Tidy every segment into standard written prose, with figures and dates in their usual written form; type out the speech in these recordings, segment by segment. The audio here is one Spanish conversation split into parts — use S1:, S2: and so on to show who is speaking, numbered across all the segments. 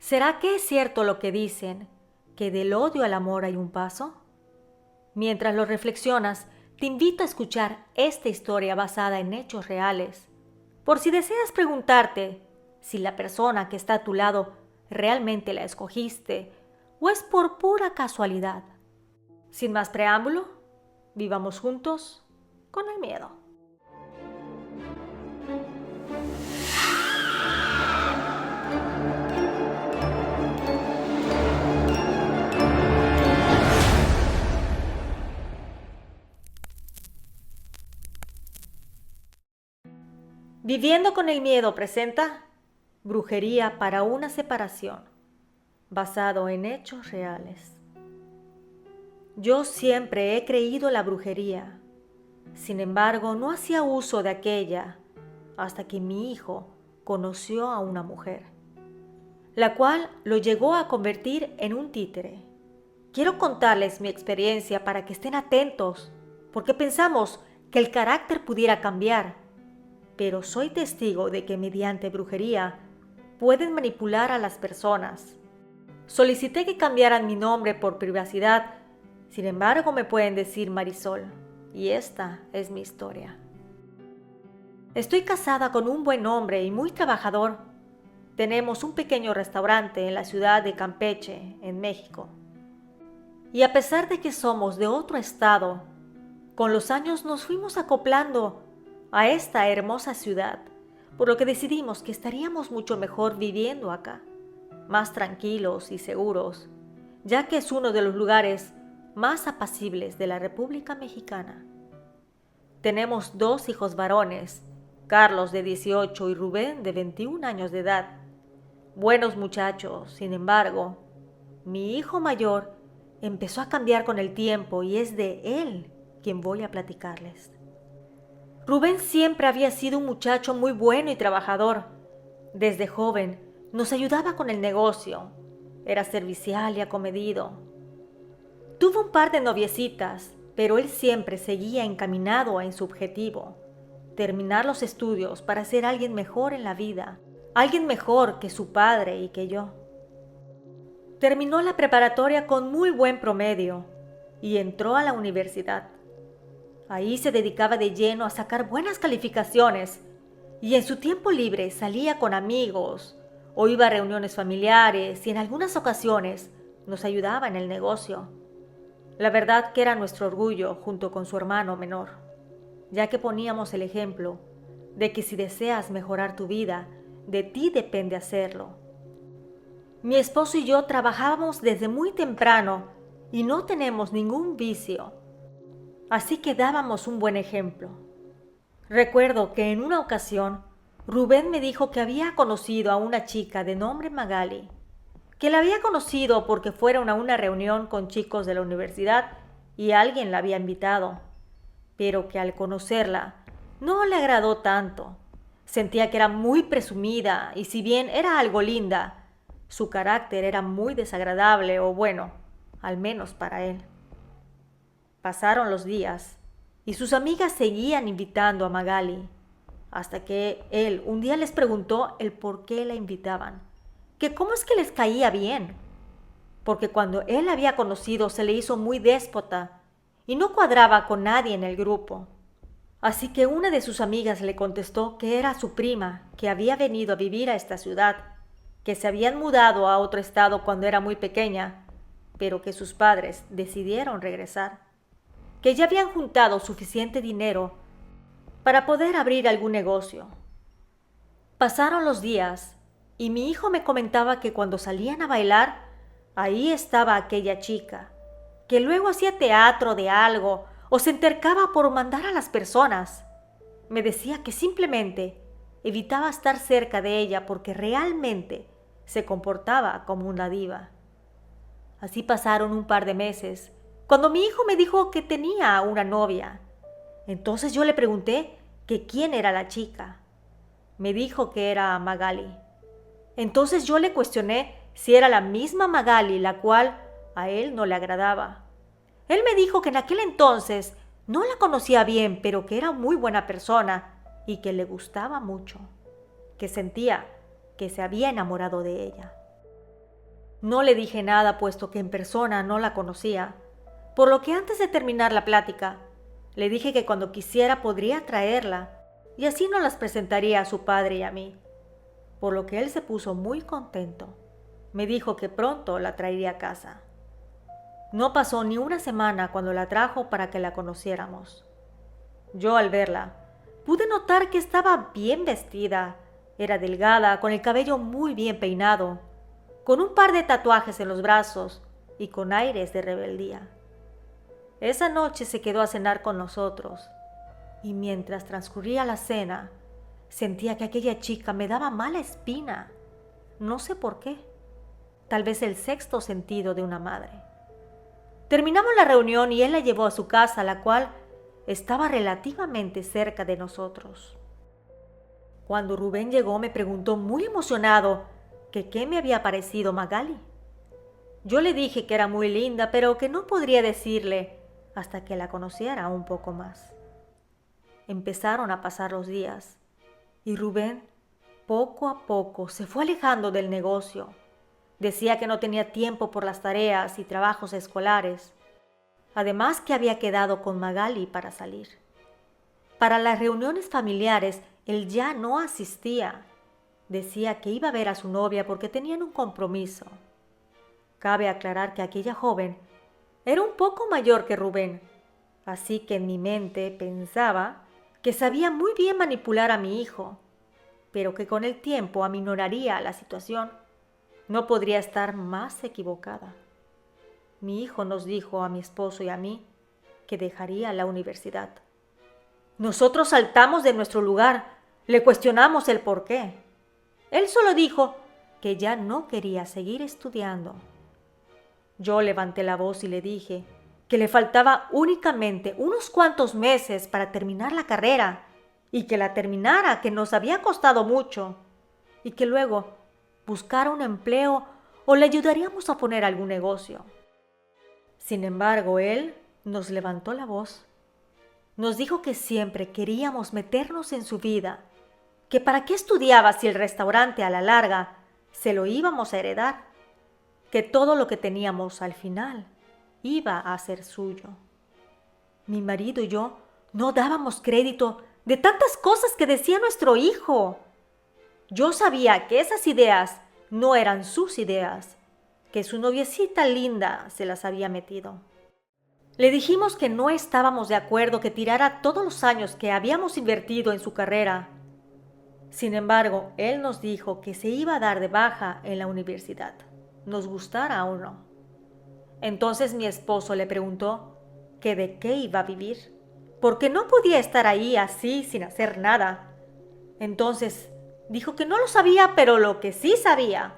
S1: ¿Será que es cierto lo que dicen, que del odio al amor hay un paso? Mientras lo reflexionas, te invito a escuchar esta historia basada en hechos reales, por si deseas preguntarte si la persona que está a tu lado realmente la escogiste o es por pura casualidad. Sin más preámbulo, vivamos juntos con el miedo. Viviendo con el miedo presenta Brujería para una separación, basado en hechos reales. Yo siempre he creído la brujería, sin embargo no hacía uso de aquella hasta que mi hijo conoció a una mujer, la cual lo llegó a convertir en un títere. Quiero contarles mi experiencia para que estén atentos, porque pensamos que el carácter pudiera cambiar, pero soy testigo de que mediante brujería pueden manipular a las personas. Solicité que cambiaran mi nombre por privacidad, sin embargo me pueden decir Marisol, y esta es mi historia. Estoy casada con un buen hombre y muy trabajador. Tenemos un pequeño restaurante en la ciudad de Campeche, en México. Y a pesar de que somos de otro estado, con los años nos fuimos acoplando a esta hermosa ciudad, por lo que decidimos que estaríamos mucho mejor viviendo acá, más tranquilos y seguros, ya que es uno de los lugares más apacibles de la República Mexicana. Tenemos 2 hijos varones, Carlos de 18 y Rubén de 21 años de edad. Buenos muchachos, sin embargo, mi hijo mayor empezó a cambiar con el tiempo y es de él quien voy a platicarles. Rubén siempre había sido un muchacho muy bueno y trabajador. Desde joven nos ayudaba con el negocio. Era servicial y acomedido. Tuvo un par de noviecitas, pero él siempre seguía encaminado en su objetivo: terminar los estudios para ser alguien mejor en la vida, alguien mejor que su padre y que yo. Terminó la preparatoria con muy buen promedio y entró a la universidad. Ahí se dedicaba de lleno a sacar buenas calificaciones y en su tiempo libre salía con amigos o iba a reuniones familiares y en algunas ocasiones nos ayudaba en el negocio. La verdad que era nuestro orgullo junto con su hermano menor, ya que poníamos el ejemplo de que si deseas mejorar tu vida, de ti depende hacerlo. Mi esposo y yo trabajábamos desde muy temprano y no tenemos ningún vicio. Así que dábamos un buen ejemplo. Recuerdo que en una ocasión, Rubén me dijo que había conocido a una chica de nombre Magali, que la había conocido porque fueron a una reunión con chicos de la universidad y alguien la había invitado, pero que al conocerla no le agradó tanto. Sentía que era muy presumida y si bien era algo linda, su carácter era muy desagradable o bueno, al menos para él. Pasaron los días y sus amigas seguían invitando a Magali, hasta que él un día les preguntó el por qué la invitaban, que cómo es que les caía bien, porque cuando él la había conocido se le hizo muy déspota y no cuadraba con nadie en el grupo. Así que una de sus amigas le contestó que era su prima, que había venido a vivir a esta ciudad, que se habían mudado a otro estado cuando era muy pequeña, pero que sus padres decidieron regresar, que ya habían juntado suficiente dinero para poder abrir algún negocio. Pasaron los días y mi hijo me comentaba que cuando salían a bailar, ahí estaba aquella chica, que luego hacía teatro de algo o se entercaba por mandar a las personas. Me decía que simplemente evitaba estar cerca de ella porque realmente se comportaba como una diva. Así pasaron un par de meses, cuando mi hijo me dijo que tenía una novia. Entonces yo le pregunté que quién era la chica. Me dijo que era Magali. Entonces yo le cuestioné si era la misma Magali, la cual a él no le agradaba. Él me dijo que en aquel entonces no la conocía bien, pero que era muy buena persona y que le gustaba mucho, que sentía que se había enamorado de ella. No le dije nada puesto que en persona no la conocía, por lo que antes de terminar la plática, le dije que cuando quisiera podría traerla y así nos las presentaría a su padre y a mí, por lo que él se puso muy contento. Me dijo que pronto la traería a casa. No pasó ni una semana cuando la trajo para que la conociéramos. Yo al verla, pude notar que estaba bien vestida. Era delgada, con el cabello muy bien peinado, con un par de tatuajes en los brazos y con aires de rebeldía. Esa noche se quedó a cenar con nosotros y mientras transcurría la cena, sentía que aquella chica me daba mala espina. No sé por qué. Tal vez el sexto sentido de una madre. Terminamos la reunión y él la llevó a su casa, la cual estaba relativamente cerca de nosotros. Cuando Rubén llegó me preguntó muy emocionado que qué me había parecido Magali. Yo le dije que era muy linda, pero que no podría decirle hasta que la conociera un poco más. Empezaron a pasar los días y Rubén poco a poco se fue alejando del negocio. Decía que no tenía tiempo por las tareas y trabajos escolares. Además que había quedado con Magali para salir. Para las reuniones familiares, él ya no asistía. Decía que iba a ver a su novia porque tenían un compromiso. Cabe aclarar que aquella joven era un poco mayor que Rubén, así que en mi mente pensaba que sabía muy bien manipular a mi hijo, pero que con el tiempo aminoraría la situación. No podría estar más equivocada. Mi hijo nos dijo a mi esposo y a mí que dejaría la universidad. Nosotros saltamos de nuestro lugar, le cuestionamos el por qué. Él solo dijo que ya no quería seguir estudiando. Yo levanté la voz y le dije que le faltaba únicamente unos cuantos meses para terminar la carrera y que la terminara, que nos había costado mucho y que luego buscara un empleo o le ayudaríamos a poner algún negocio. Sin embargo, él nos levantó la voz. Nos dijo que siempre queríamos meternos en su vida, que para qué estudiaba si el restaurante a la larga se lo íbamos a heredar, que todo lo que teníamos al final iba a ser suyo. Mi marido y yo no dábamos crédito de tantas cosas que decía nuestro hijo. Yo sabía que esas ideas no eran sus ideas, que su noviecita linda se las había metido. Le dijimos que no estábamos de acuerdo que tirara todos los años que habíamos invertido en su carrera. Sin embargo, él nos dijo que se iba a dar de baja en la universidad, nos gustara o no. Entonces mi esposo le preguntó que de qué iba a vivir, porque no podía estar ahí así sin hacer nada. Entonces dijo que no lo sabía, pero lo que sí sabía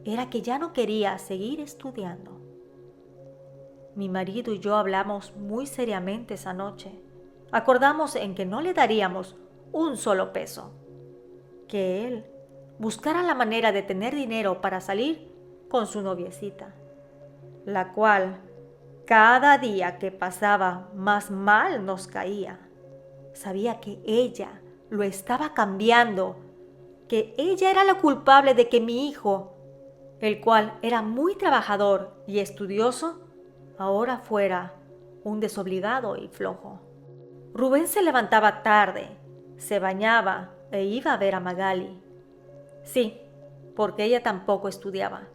S1: era que ya no quería seguir estudiando. Mi marido y yo hablamos muy seriamente esa noche. Acordamos en que no le daríamos un solo peso, que él buscara la manera de tener dinero para salir con su noviecita, la cual cada día que pasaba más mal nos caía. Sabía que ella lo estaba cambiando, que ella era la culpable de que mi hijo, el cual era muy trabajador y estudioso, ahora fuera un desobligado y flojo. Rubén se levantaba tarde, se bañaba e iba a ver a Magali. Sí, porque ella tampoco estudiaba.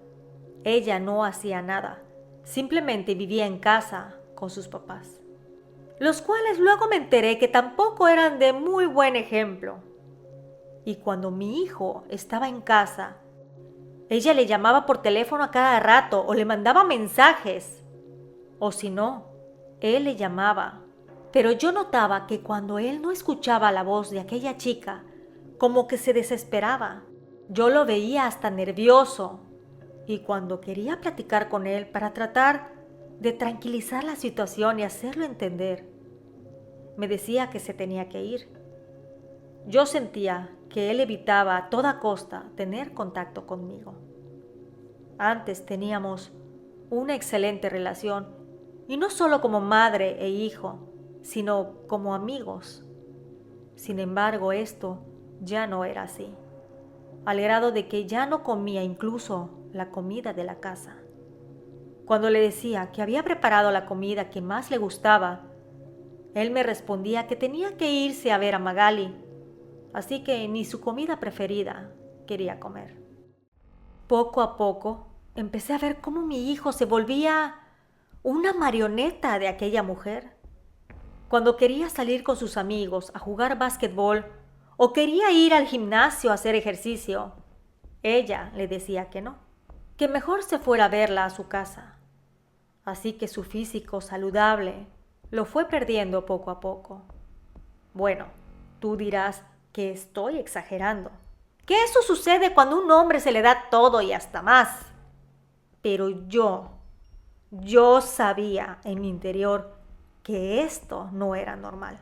S1: Ella no hacía nada, simplemente vivía en casa con sus papás, los cuales luego me enteré que tampoco eran de muy buen ejemplo. Y cuando mi hijo estaba en casa, ella le llamaba por teléfono a cada rato o le mandaba mensajes. O si no, él le llamaba. Pero yo notaba que cuando él no escuchaba la voz de aquella chica, como que se desesperaba. Yo lo veía hasta nervioso. Y cuando quería platicar con él para tratar de tranquilizar la situación y hacerlo entender, me decía que se tenía que ir. Yo sentía que él evitaba a toda costa tener contacto conmigo. Antes teníamos una excelente relación, y no solo como madre e hijo, sino como amigos. Sin embargo, esto ya no era así, al grado de que ya no comía incluso la comida de la casa. Cuando le decía que había preparado la comida que más le gustaba, él me respondía que tenía que irse a ver a Magali, así que ni su comida preferida quería comer. Poco a poco empecé a ver cómo mi hijo se volvía una marioneta de aquella mujer. Cuando quería salir con sus amigos a jugar básquetbol o quería ir al gimnasio a hacer ejercicio, ella le decía que no, que mejor se fuera a verla a su casa. Así que su físico saludable lo fue perdiendo poco a poco. Bueno, tú dirás que estoy exagerando, que eso sucede cuando a un hombre se le da todo y hasta más. Pero yo sabía en mi interior que esto no era normal.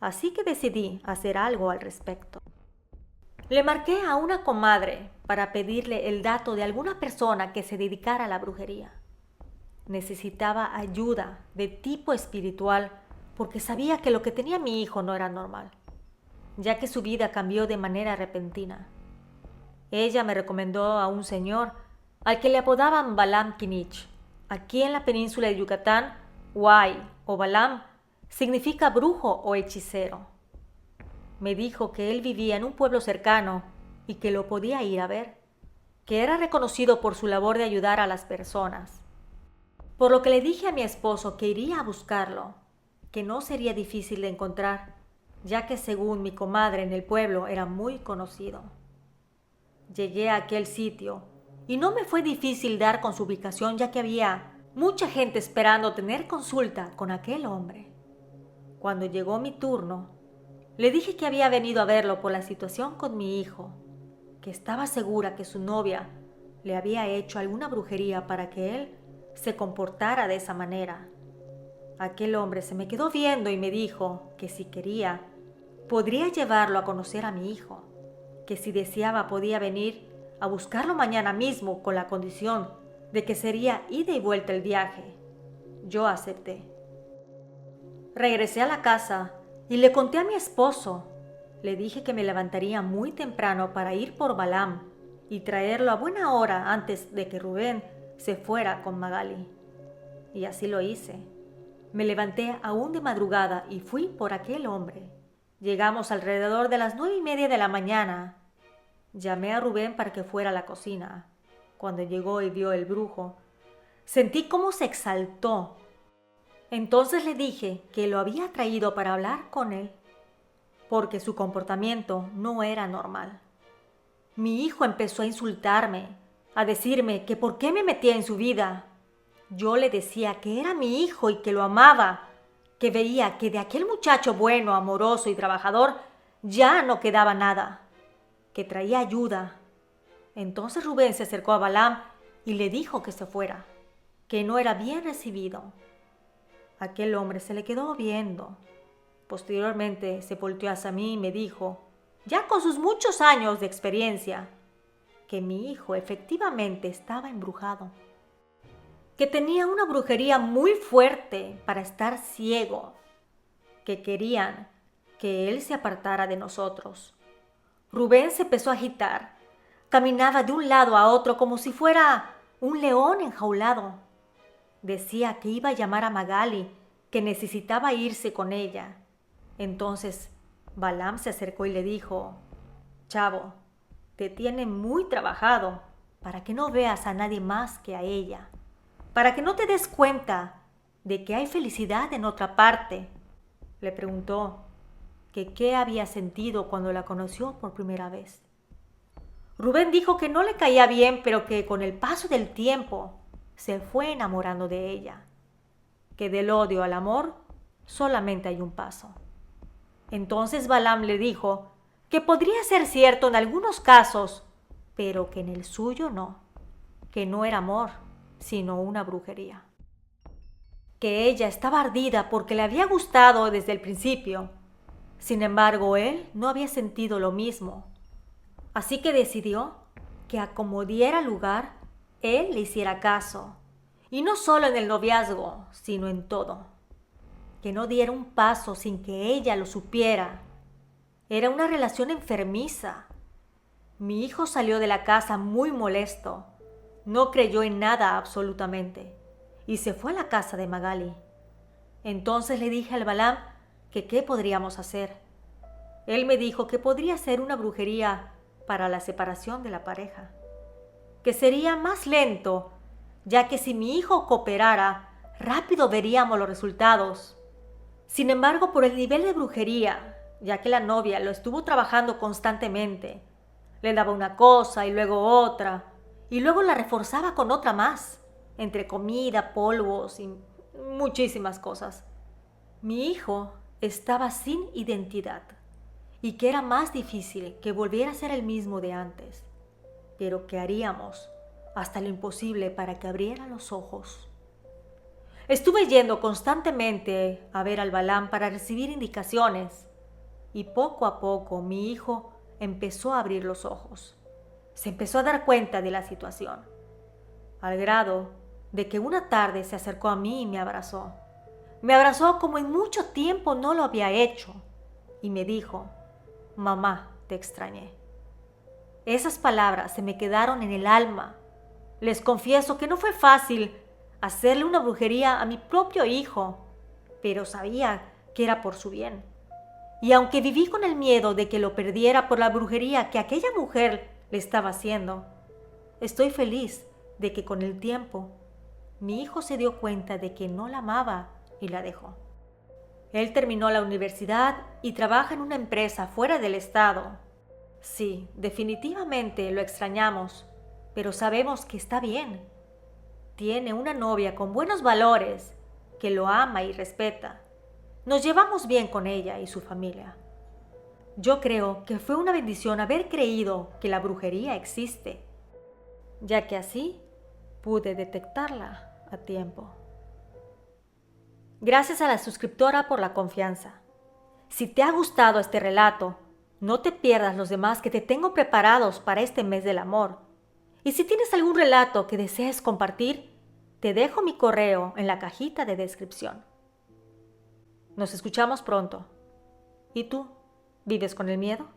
S1: Así que decidí hacer algo al respecto. Le marqué a una comadre para pedirle el dato de alguna persona que se dedicara a la brujería. Necesitaba ayuda de tipo espiritual porque sabía que lo que tenía mi hijo no era normal, ya que su vida cambió de manera repentina. Ella me recomendó a un señor al que le apodaban Balam Kinich. Aquí en la península de Yucatán, Huay o Balam significa brujo o hechicero. Me dijo que él vivía en un pueblo cercano y que lo podía ir a ver, que era reconocido por su labor de ayudar a las personas. Por lo que le dije a mi esposo que iría a buscarlo, que no sería difícil de encontrar, ya que según mi comadre en el pueblo era muy conocido. Llegué a aquel sitio y no me fue difícil dar con su ubicación, ya que había mucha gente esperando tener consulta con aquel hombre. Cuando llegó mi turno, le dije que había venido a verlo por la situación con mi hijo, que estaba segura que su novia le había hecho alguna brujería para que él se comportara de esa manera. Aquel hombre se me quedó viendo y me dijo que si quería, podría llevarlo a conocer a mi hijo, que si deseaba podía venir a buscarlo mañana mismo con la condición de que sería ida y vuelta el viaje. Yo acepté. Regresé a la casa y le conté a mi esposo. Le dije que me levantaría muy temprano para ir por Balam y traerlo a buena hora antes de que Rubén se fuera con Magali. Y así lo hice. Me levanté aún de madrugada y fui por aquel hombre. Llegamos alrededor de las 9:30 de la mañana. Llamé a Rubén para que fuera a la cocina. Cuando llegó y vio el brujo, sentí cómo se exaltó. Entonces le dije que lo había traído para hablar con él, porque su comportamiento no era normal. Mi hijo empezó a insultarme, a decirme que por qué me metía en su vida. Yo le decía que era mi hijo y que lo amaba, que veía que de aquel muchacho bueno, amoroso y trabajador ya no quedaba nada, que traía ayuda. Entonces Rubén se acercó a Balam y le dijo que se fuera, que no era bien recibido. Aquel hombre se le quedó viendo. Posteriormente se volteó hacia mí y me dijo, ya con sus muchos años de experiencia, que mi hijo efectivamente estaba embrujado, que tenía una brujería muy fuerte para estar ciego, que querían que él se apartara de nosotros. Rubén se empezó a agitar, caminaba de un lado a otro como si fuera un león enjaulado. Decía que iba a llamar a Magali, que necesitaba irse con ella. Entonces Balam se acercó y le dijo, chavo, te tiene muy trabajado para que no veas a nadie más que a ella, para que no te des cuenta de que hay felicidad en otra parte. Le preguntó que qué había sentido cuando la conoció por primera vez. Rubén dijo que no le caía bien, pero que con el paso del tiempo se fue enamorando de ella, que del odio al amor solamente hay un paso. Entonces Balam le dijo que podría ser cierto en algunos casos, pero que en el suyo no, que no era amor, sino una brujería. Que ella estaba ardida porque le había gustado desde el principio. Sin embargo, él no había sentido lo mismo. Así que decidió que a como diera lugar, él le hiciera caso. Y no solo en el noviazgo, sino en todo. Que no diera un paso sin que ella lo supiera. Era una relación enfermiza. Mi hijo salió de la casa muy molesto. No creyó en nada absolutamente y se fue a la casa de Magali. Entonces le dije al Balaam que qué podríamos hacer. Él me dijo que podría ser una brujería para la separación de la pareja, que sería más lento, ya que si mi hijo cooperara, rápido veríamos los resultados. Sin embargo, por el nivel de brujería, ya que la novia lo estuvo trabajando constantemente, le daba una cosa y luego otra, y luego la reforzaba con otra más, entre comida, polvos y muchísimas cosas. Mi hijo estaba sin identidad y que era más difícil que volviera a ser el mismo de antes, pero que haríamos hasta lo imposible para que abriera los ojos. Estuve yendo constantemente a ver al Balaam para recibir indicaciones y poco a poco mi hijo empezó a abrir los ojos. Se empezó a dar cuenta de la situación, al grado de que una tarde se acercó a mí y me abrazó. Me abrazó como en mucho tiempo no lo había hecho y me dijo: «Mamá, te extrañé». Esas palabras se me quedaron en el alma. Les confieso que no fue fácil hacerle una brujería a mi propio hijo, pero sabía que era por su bien. Y aunque viví con el miedo de que lo perdiera por la brujería que aquella mujer le estaba haciendo, estoy feliz de que con el tiempo mi hijo se dio cuenta de que no la amaba y la dejó. Él terminó la universidad y trabaja en una empresa fuera del estado. Sí, definitivamente lo extrañamos, pero sabemos que está bien. Tiene una novia con buenos valores, que lo ama y respeta. Nos llevamos bien con ella y su familia. Yo creo que fue una bendición haber creído que la brujería existe, ya que así pude detectarla a tiempo. Gracias a la suscriptora por la confianza. Si te ha gustado este relato, no te pierdas los demás que te tengo preparados para este mes del amor. Y si tienes algún relato que desees compartir, te dejo mi correo en la cajita de descripción. Nos escuchamos pronto. ¿Y tú? ¿Vives con el miedo?